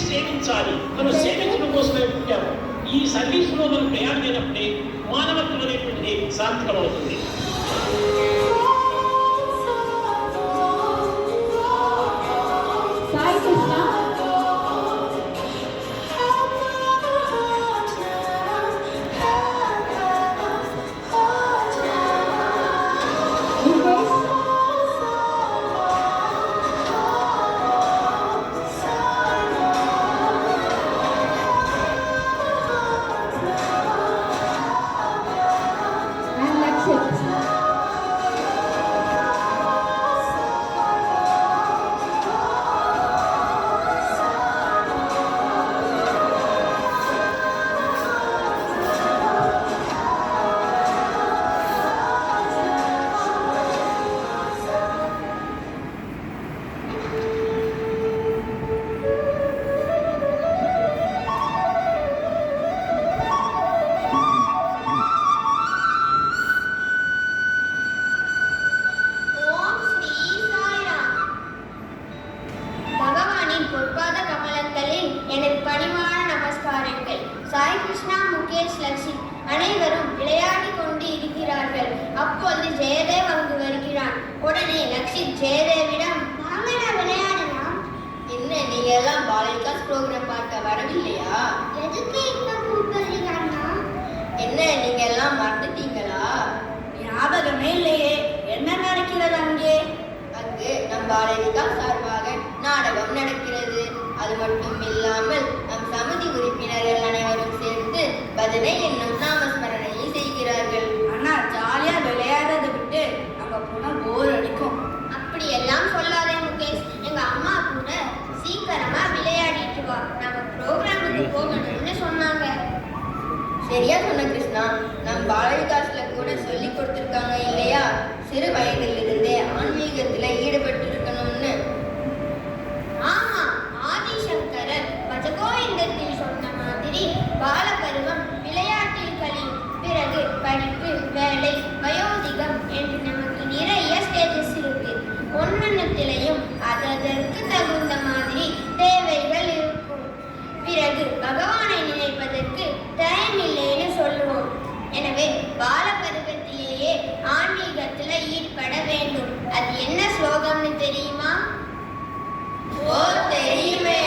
సేవించాలి. మనం సేవించడం కోసమే పుట్టాము. ఈ సర్వీస్ లో మనం ప్రయాణమైనప్పుడే మానవత్వం అనేటువంటిది సార్థకం అవుతుంది. சாய் கிருஷ்ணா, முகேஷ், லக்ஷ்மி அனைவரும் விளையாடி கொண்டு இருக்கிறார்கள். அப்பொழுது ஜெயதேவ் அங்கு வருகிறான். உடனே லக்ஷ்மி ஜெயதேவிடம், நாங்க விளையாடலாம். என்ன, நீங்க எல்லாம் பாலிகாஸ் ப்ரோக்ராம் பார்க்க வரவில்லையா? எதுக்கு இப்ப கூப்பிடுறீங்கன்னா? என்ன, நீங்க எல்லாம் மறந்துட்டீங்களா? ஞாபகமே இல்லையே. என்ன நடக்கிறது அங்கே? அங்கு நம் பாலிகாஸ் சார்பாக நாடகம் நடக்கிறது. அது மட்டும் இல்லாமல் நம் சமிதி உறுப்பினர்கள் அனைவரும் சேர்ந்து பஜனை என்னும் நாமஸ்மரணையை செய்கிறார்கள். ஆனா ஜாலியா விளையாடுறதை விட்டு அங்க போனா போர் அடிக்கும். அப்படி எல்லாம் சொல்லாதே முகேஷ். எங்க அம்மா கூட சீக்கிரமா விளையாடிட்டு வா, நம்ம ப்ரோக்ராமுக்கு போகணும்னு சொன்னாங்க. சரியா சொன்ன கிருஷ்ணா. நம் பாலவிகாஸ்ல கூட சொல்லி கொடுத்துருக்காங்க இல்லையா, சிறு வயதிலிருந்தே ஆன்மீகத்துல ஈடுபட்டு இருக்கணும்னு. ஆமா, ஆதிசங்கரர் பஜகோவிந்தத்தில் சொன்ன மாதிரி பாலபருவம் விளையாட்டில் கழியும். பிறகு படிப்பு, வேலை, வயோதிகம் என்று நமக்கு நிறைய ஸ்டேஜஸ் இருக்கு. ஒன்னொன்னுத்திலையும் அதற்கு தகுந்த மாதிரி தேவைகள் இருக்கும். பிறகு பகவானை நினைப்பதற்கு டைம் இல்லைன்னு சொல்லுவோம். எனவே பாலபருவத்திலேயே ஆன்மீகத்துல ஈடுபட வேண்டும். அது என்ன ஸ்லோகம்னு தெரியுமா? ஓ, தெரியுமே.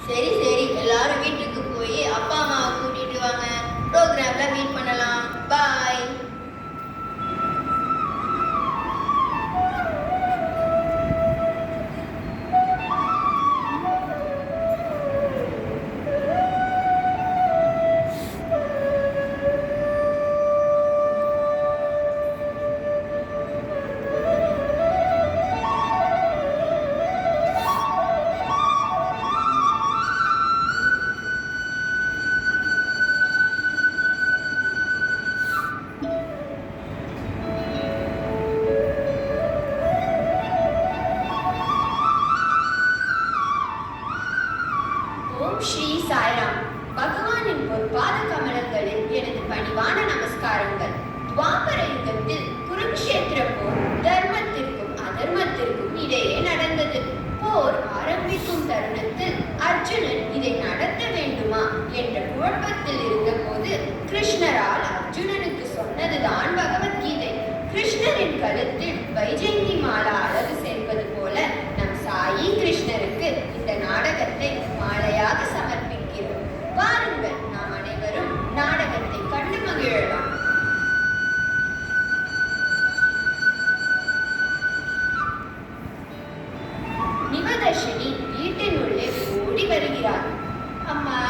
சரி சரி, எல்லாரும் வீட்டுக்கு போய் அப்பா அம்மாவை கூட்டிட்டு வாங்க. ப்ரோக்ராம்ல மீட் பண்ணலாம். பாய். ஸ்ரீ சாய்ராம். பகவானின் ஒரு பாத கமலங்களில் எனது பணிவான நமஸ்காரங்கள். துவாபர யுகத்தில் குருக்ஷேத்திர போர் தர்மத்திற்கும் அதர்மத்திற்கும் இடையே நடந்தது. போர் ஆரம்பிக்கும் தருணத்தில் அர்ஜுனன் இதை நடத்த வேண்டுமா என்ற குழப்பத்தில் இருந்தபோது கிருஷ்ணரால் அர்ஜுனனுக்கு சொன்னதுதான் பகவத்கீதை. கிருஷ்ணரின் கழுத்தில் வைஜெயந்தி மாலா அழகு சேர்ப்பது போல நம் சாயி கிருஷ்ணருக்கு இந்த நாடகத்தை மாலையாக சமர்ப்பிக்கிறோம். வாருங்கள், நாம் அனைவரும் நாடகத்தை கண்டு மகிழலாம். நிவதர்ஷினி வீட்டின் உள்ளே ஓடி வருகிறார். அம்மா,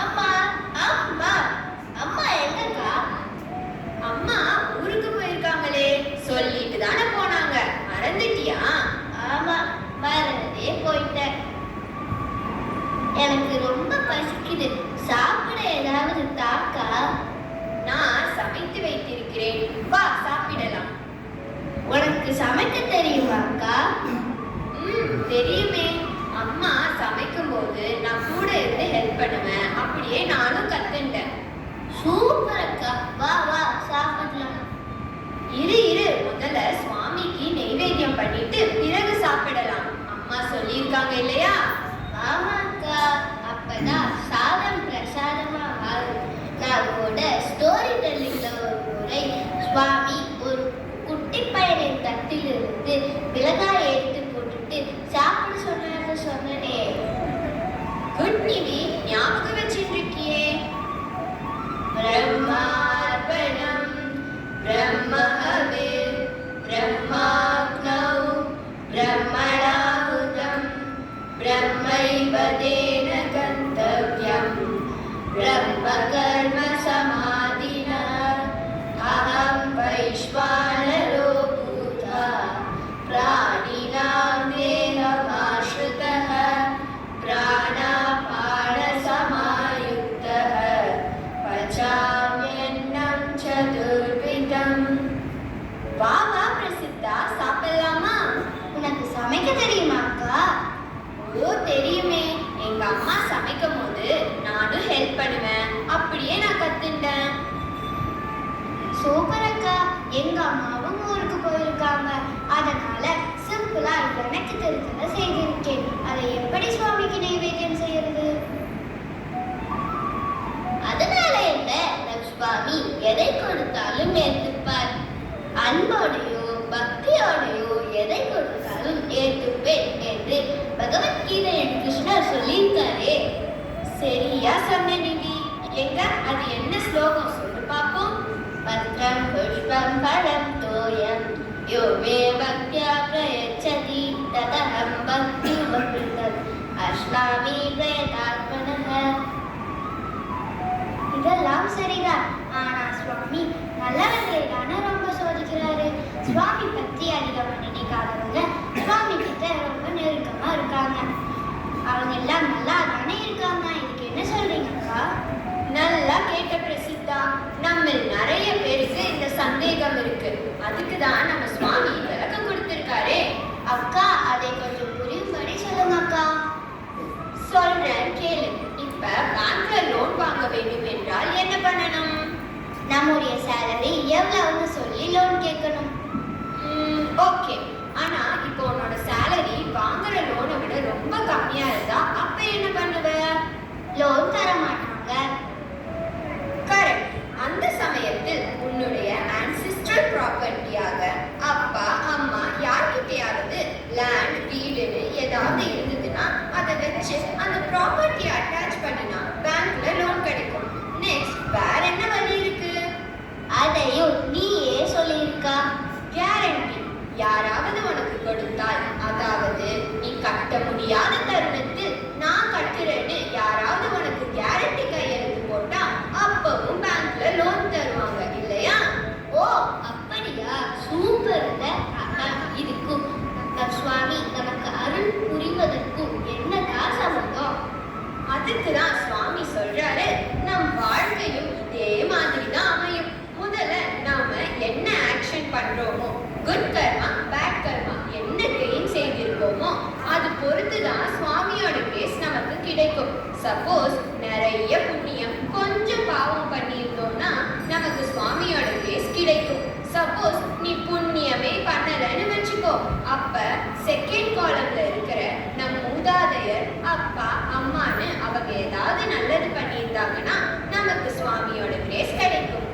அம்மா, அம்மா, அம்மா எங்கக்கா? அம்மா ஊருக்கு போயிருக்காங்களே, சொல்லிட்டு தானே போனாங்க, மறந்துட்டியா? ஆமா, மறந்தே போயிட்டேன். எனக்கு ரொம்ப பசிக்குது, சாப்பிட ஏதாவது தாக்கா? நான் சமைத்து வைத்திருக்கிறேன், வா சாப்பிடலாம். உனக்கு சமைக்க தெரியுமா அக்கா? தெரியுமே. அம்மா சமைக்கும் போது நான் கூட இருந்து ஹெல்ப் பண்ணுவேன், அப்படியே நானும் கத்துட்டேன். சூப்பர் அக்கா, வா வா சாப்பிடலாம். இரு முதல்ல சுவாமிக்கு நெய்வேத்தியம் பண்ணிட்டு பிறகு சாப்பிடலாம். அம்மா சொல்லியிருக்காங்க இல்லையா? ஆமா அக்கா, அப்பதான் சாதம் பிரசாதமா ஆகும். நான் கூட ஸ்டோரி டெல்லிங்ல ஒரு முறை சுவாமி ஒரு குட்டி பையனின் தட்டிலிருந்து மிளகாய் எடுத்து போட்டுட்டு சாப்பிட சொன்னனே. குட் நிவி, ஞாபகம் வச்சிருக்கியே. பிரம்மார்ப்பணம் பிரம்மஹவிர் பிரம்மாக்னௌ பிரம்மணாஹுதம் பிரம்மைவதேன கந்தவ்யம் பிரம்ம கர்ம சமாதினா அஹம் வைஸ்வானரோ பூதா பிராணினாம் தேகமாஸ்ருதः பிராணாபான சமாயுக்தः பச்சாம்யன்னம் சதுர்விதம். வா வா பிரசித்தா, சாப்பிடலாமா? உனக்கு சமைக்க தெரியுமா அக்கா? ஓ தெரியுமே, எங்க அம்மா சமைக்கும் போது நானும் ஹெல்ப் பண்ணுவேன், அப்படியே நான் கத்துட்டேன். சூப்பர் அக்கா, எங்க அம்மாவும் ஊருக்கு போயிருக்காங்க, அதனால சிம்பிளா எனக்கு தெரிஞ்சதை செய்திருக்கேன். அதை எப்படி சுவாமிக்கு நைவேத்தியம் செய்யறது? அதனால என்ன, நம் சுவாமி எதை கொடுத்தாலும் ஏற்றுப்பார். அன்போடையோ பக்தியோடையோ எதை கொடுத்தாலும் ஏற்றுப்பேன் என்று பகவத்கீதையில் கிருஷ்ணர் சொல்லியிருக்காரே. சரியா சொன்ன நிவி. எங்க அது என்ன ஸ்லோகம் சொல்லு பாப்போம். பத்ரம் புஷ்பம் பழம் தோயம் யோ மே பக்தியா பிரயச்சதி ததஹம் பக்தி உபகிருதம் அஸ்மாமி பிரயதாத்மனஹ. இதெல்லாம் சரிதான், ஆனா சுவாமி நல்லவர்களை தானே ரொம்ப சோதிக்கிறாரு. சுவாமி பத்தி அதிகமா நினைக்காதவங்க சுவாமி கிட்ட ரொம்ப நெருக்கமா இருக்காங்க. அவங்க எல்லாம் நல்லா தானே இருக்காங்க, இதுக்கு என்ன சொல்றீங்க அக்கா? நல்லா கேட்ட பிரசித்தா. நம்ம நிறைய பேருக்கு இந்த சந்தேகம் இருக்கு, அதுக்கு தான் நம்ம சுவாமி விளக்கம் கொடுத்திருக்காரே. அக்கா, அதை கொஞ்சம் புரியும்படி சொல்லுங்க அக்கா. சொல்றேன் கேளு. இப்ப பேங்க்ல லோன் வாங்க வேண்டும் என்றால் என்ன பண்ணணும்? நம்முடைய சேலரி எவ்வளவுன்னு சொல்லி லோன் கேட்கணும். ஓகே, ஆனா இப்போ உன்னோட சேலரி வாங்குற லோனை விட ரொம்ப கம்மியா இருந்தா அப்ப என்ன பண்ணுவ? லோன் தர மாட்டாங்க. கரெக்ட். அந்த சமயத்தில் உன்னுடைய ஆன்சிஸ்ட்ரல் ப்ராப்பர்ட்டியாக அப்பா அம்மா யார்கிட்டயாவது லேண்ட் வீடுன்னு ஏதாவது இருந்ததுன்னா அதை வச்சு அந்த ப்ராப்பர்ட்டியை அட்டாச் பண்ணினா பேங்க்ல லோன் கிடைக்கும். நெக்ஸ்ட் வேற என்ன வழி இருக்கு? அதையும் நீயே சொல்லியிருக்கா. கேரண்டி. யாராவது உனக்கு கொடுத்தால், அதாவது நீ கட்ட முடியாத தருணத்தில் நான் கட்டுறேன்னு யாராவது உனக்கு கேரண்டி கையெழுத்து போட்டா அப்பவும் பேங்க்ல லோன் தருவாங்க இல்லையா? ஓ அப்படியா, சூப்பர் இல்ல? இதுக்கும் நம் சுவாமி நமக்கு அருள் புரிவதற்கும் என்னதான் சம்பந்தம்? அதுக்கு தான் சுவாமி சொல்றாரு, நம் வாழ்க்கையும் இதே மாதிரி தான் அமையும். முதல்ல நாம என்ன ஆக்ஷன் பண்றோமோ, குட் கர்மா பேட் கர்மா என்ன கெயின் செய்திருக்கோமோ அது பொறுத்து தான் சுவாமியோட கேஸ் நமக்கு கிடைக்கும். சப்போஸ் நிறைய புண்ணியம் கொஞ்சம் பாவம் பண்ணியிருந்தோம்னா நமக்கு சுவாமியோட கேஸ் கிடைக்கும். சப்போஸ் நீ புண்ணியமே பண்ணலன்னு வச்சுக்கோ, அப்ப செகண்ட் காலம்ல இருக்கிற நம் மூதாதையர் அப்பா அம்மான்னு அவங்க ஏதாவது நல்லது பண்ணியிருந்தாங்கன்னா நமக்கு சுவாமியோட கிரேஸ் கிடைக்கும்.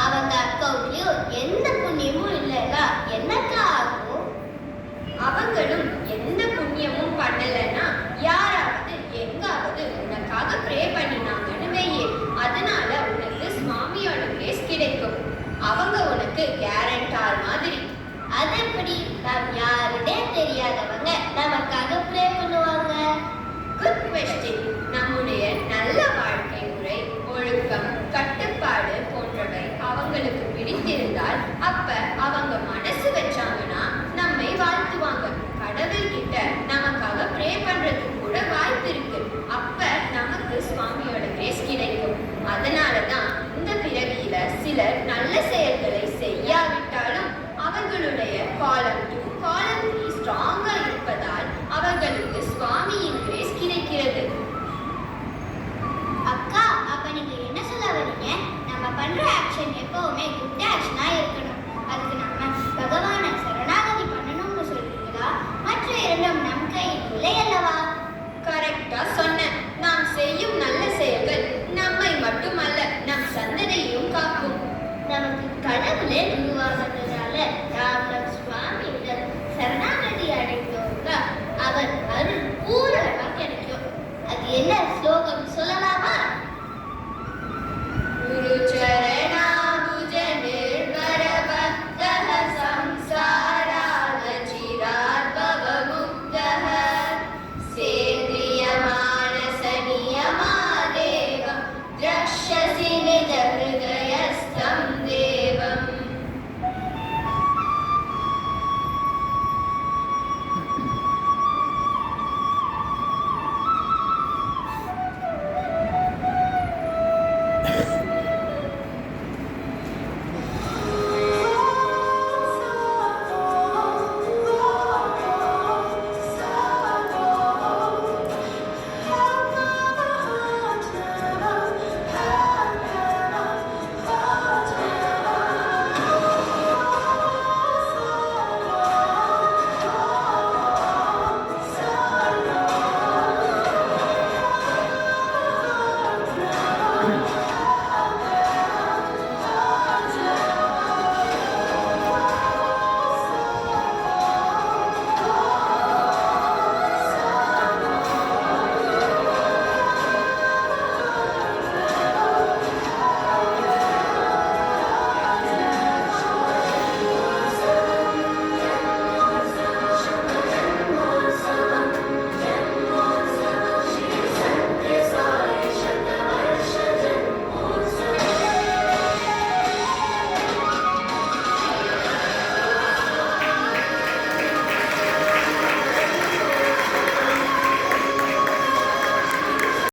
அவங்க அக்கௌண்ட்லயும் எந்த புண்ணியமும் இல்லைல்ல, என்னக்கா ஆகும்? அவங்களும் எந்த புண்ணியமும் பண்ணலைன்னா யாராவது எங்காவது உனக்காக ப்ரே பண்ணினாங்கன்னு வையே, அதனால உனக்கு சுவாமியோட கிரேஸ் கிடைக்கும். அவங்க உனக்கு கேரண்டார் மாதிரி. அது